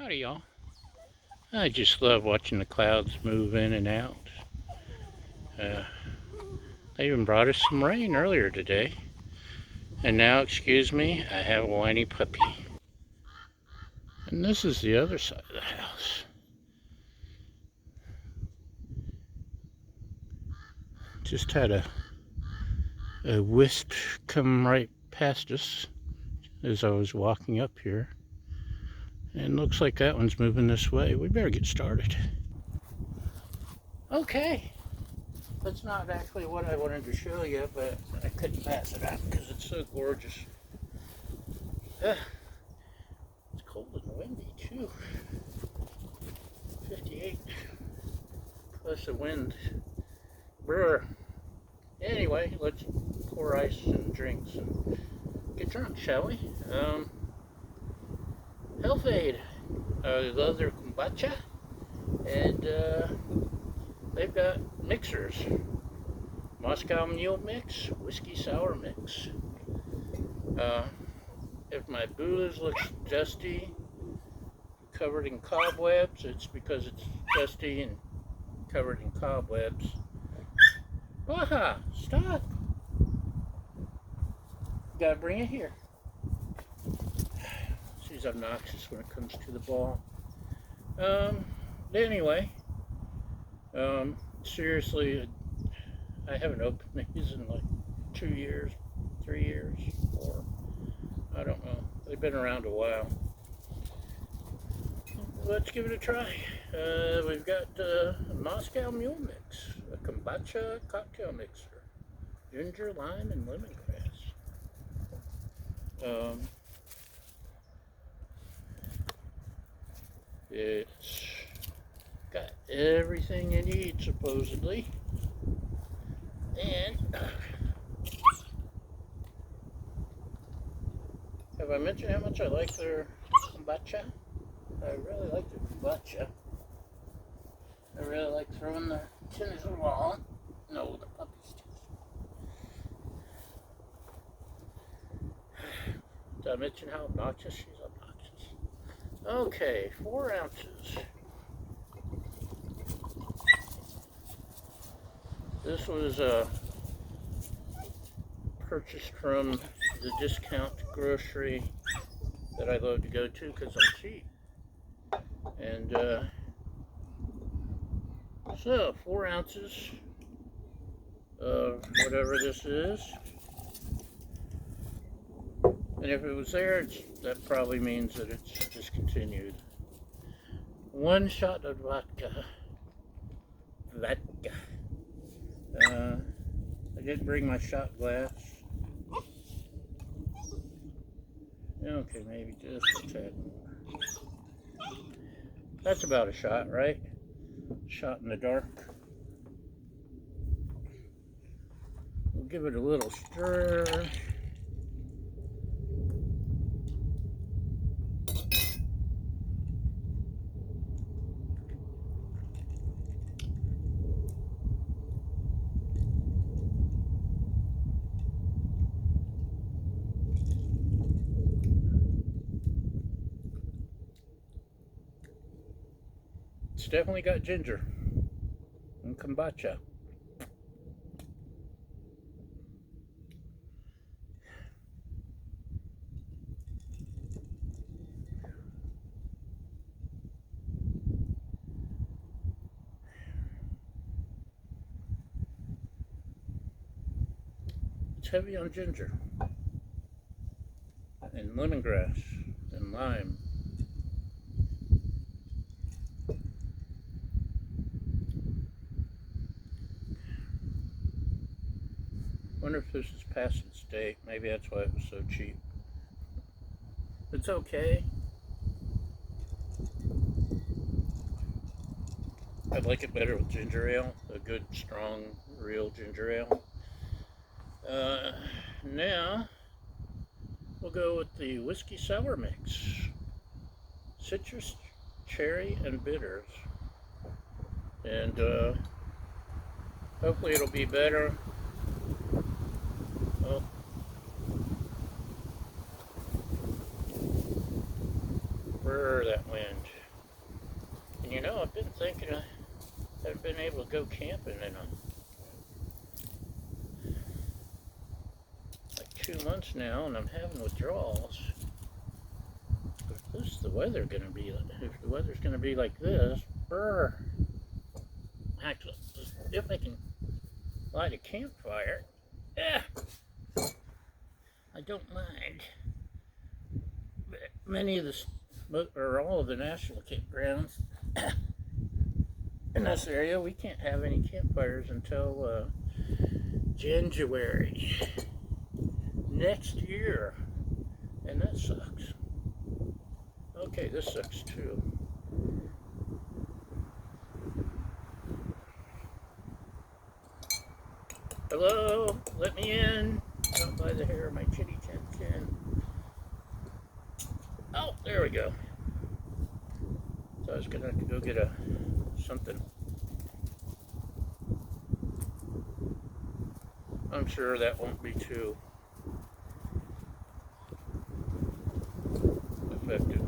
Howdy, y'all. I just love watching the clouds move in and out. They even brought us some rain earlier today. And now, excuse me, I have a whiny puppy. And this is the other side of the house. Just had a wisp come right past us as I was walking up here. And looks like that one's moving this way. We better get started. Okay. That's not actually what I wanted to show you, but I couldn't pass it up because it's so gorgeous. It's cold and windy too. 58 plus the wind. Brr. Anyway, let's pour ice and drinks and get drunk, shall we? Health-Ade. They love their kombucha, and they've got mixers. Moscow Mule mix, whiskey sour mix. If my booze looks dusty, covered in cobwebs, it's because it's dusty and covered in cobwebs. Aha! Stop! Gotta bring it here. She's obnoxious when it comes to the ball. Anyway, seriously, I haven't opened these in like 2 years, 3 years, 4. I don't know. They've been around a while. Let's give it a try. We've got a Moscow Mule mix, a kombucha cocktail mixer, ginger, lime, and lemongrass. It's got everything you need, supposedly. And have I mentioned how much I like their kombucha? I really like their kombucha. I really like throwing the tins along. No, the puppies do. Did I mention how obnoxious she's obnoxious? Okay, 4 ounces. This was purchased from the discount grocery that I love to go to because I'm cheap. And so 4 ounces of whatever this is. And if it was there, that probably means that it's discontinued. 1 shot of vodka. I did bring my shot glass. Okay, maybe just a tad more. That's about a shot, right? Shot in the dark. We'll give it a little stir. It's definitely got ginger and kombucha. It's heavy on ginger and lemongrass and lime. Wonder if this is past its date. Maybe that's why it was so cheap. It's okay. I'd like it better with ginger ale, a good, strong, real ginger ale. Now, we'll go with the whiskey sour mix. Citrus, cherry, and bitters. And hopefully it'll be better. Oh. Brr. prefer that wind. And you know, I've been thinking I haven't been able to go camping in like 2 months now, and I'm having withdrawals. But if this is the weather going to be, if the weather's going to be like this, actually, if I can light a campfire, yeah, I don't mind. But many of the, or all of the national campgrounds in this area, we can't have any campfires until January next year, and that sucks. Okay, this sucks too. Hello, let me in. Out by the hair of my chitty chin. Oh, there we go. So I was gonna have to go get something. I'm sure that won't be too effective.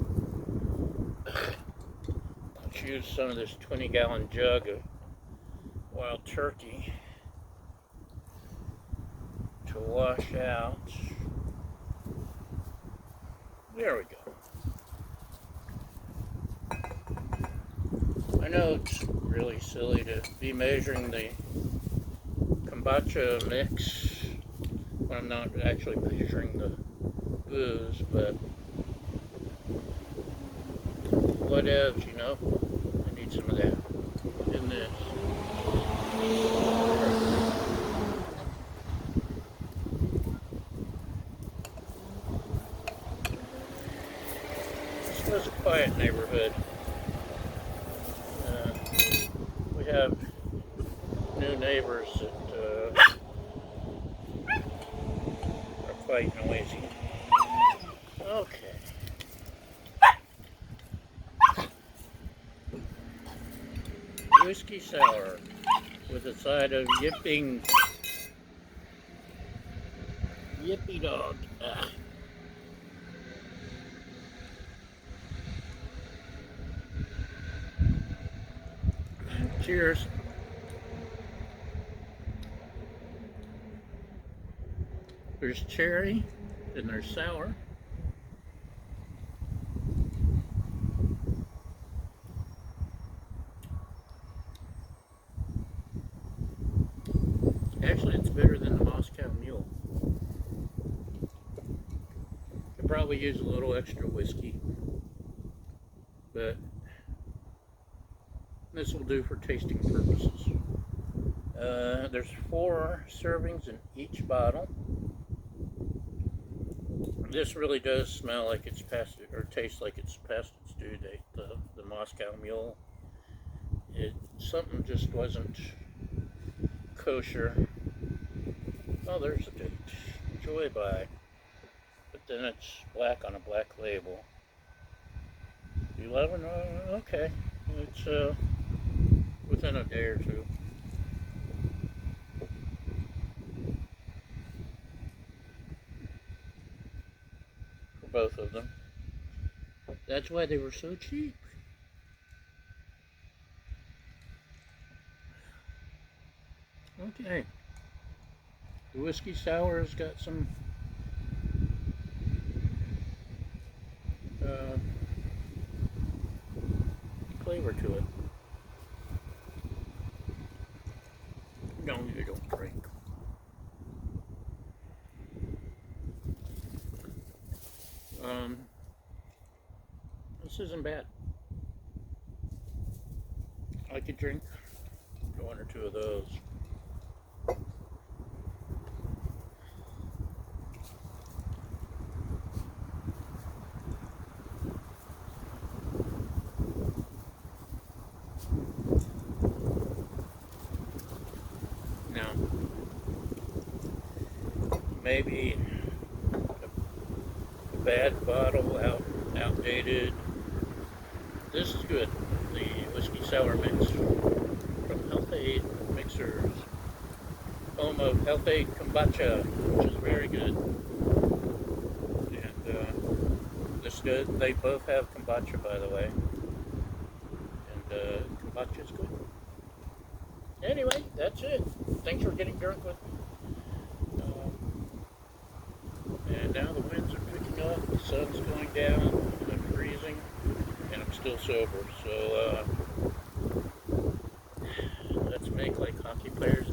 Let's use some of this 20-gallon jug of wild turkey to wash out. There we go. I know it's really silly to be measuring the kombucha mix when I'm not actually measuring the booze, but whatevs, you know. I need some of that in this. This was a quiet neighborhood. We have new neighbors that are quite noisy. Okay. Whiskey sour with a side of yipping. Yippy dog. Cheers. There's cherry, and there's sour. Actually, it's better than the Moscow Mule. Could probably use a little extra whiskey, but this will do for tasting purposes. There's 4 servings in each bottle. This really does smell like it's past, or taste like it's past its due date. The Moscow Mule. Something just wasn't kosher. Oh, there's the date. Enjoy by. But then it's black on a black label. 11. Okay. It's within a day or two. For both of them. That's why they were so cheap. Okay. The whiskey sour's got some flavor to it. No, you don't drink. This isn't bad. I could drink 1 or 2 of those. Now, maybe a bad bottle, outdated. This is good. The whiskey sour mix from Health-Ade Mixers, home of Health-Ade Kombucha, which is very good. And this is good. They both have kombucha, by the way. And kombucha is good. Anyway, that's it. Thanks for getting drunk with me. And now the winds are picking up, the sun's going down, I'm freezing, and I'm still sober. So let's make like hockey players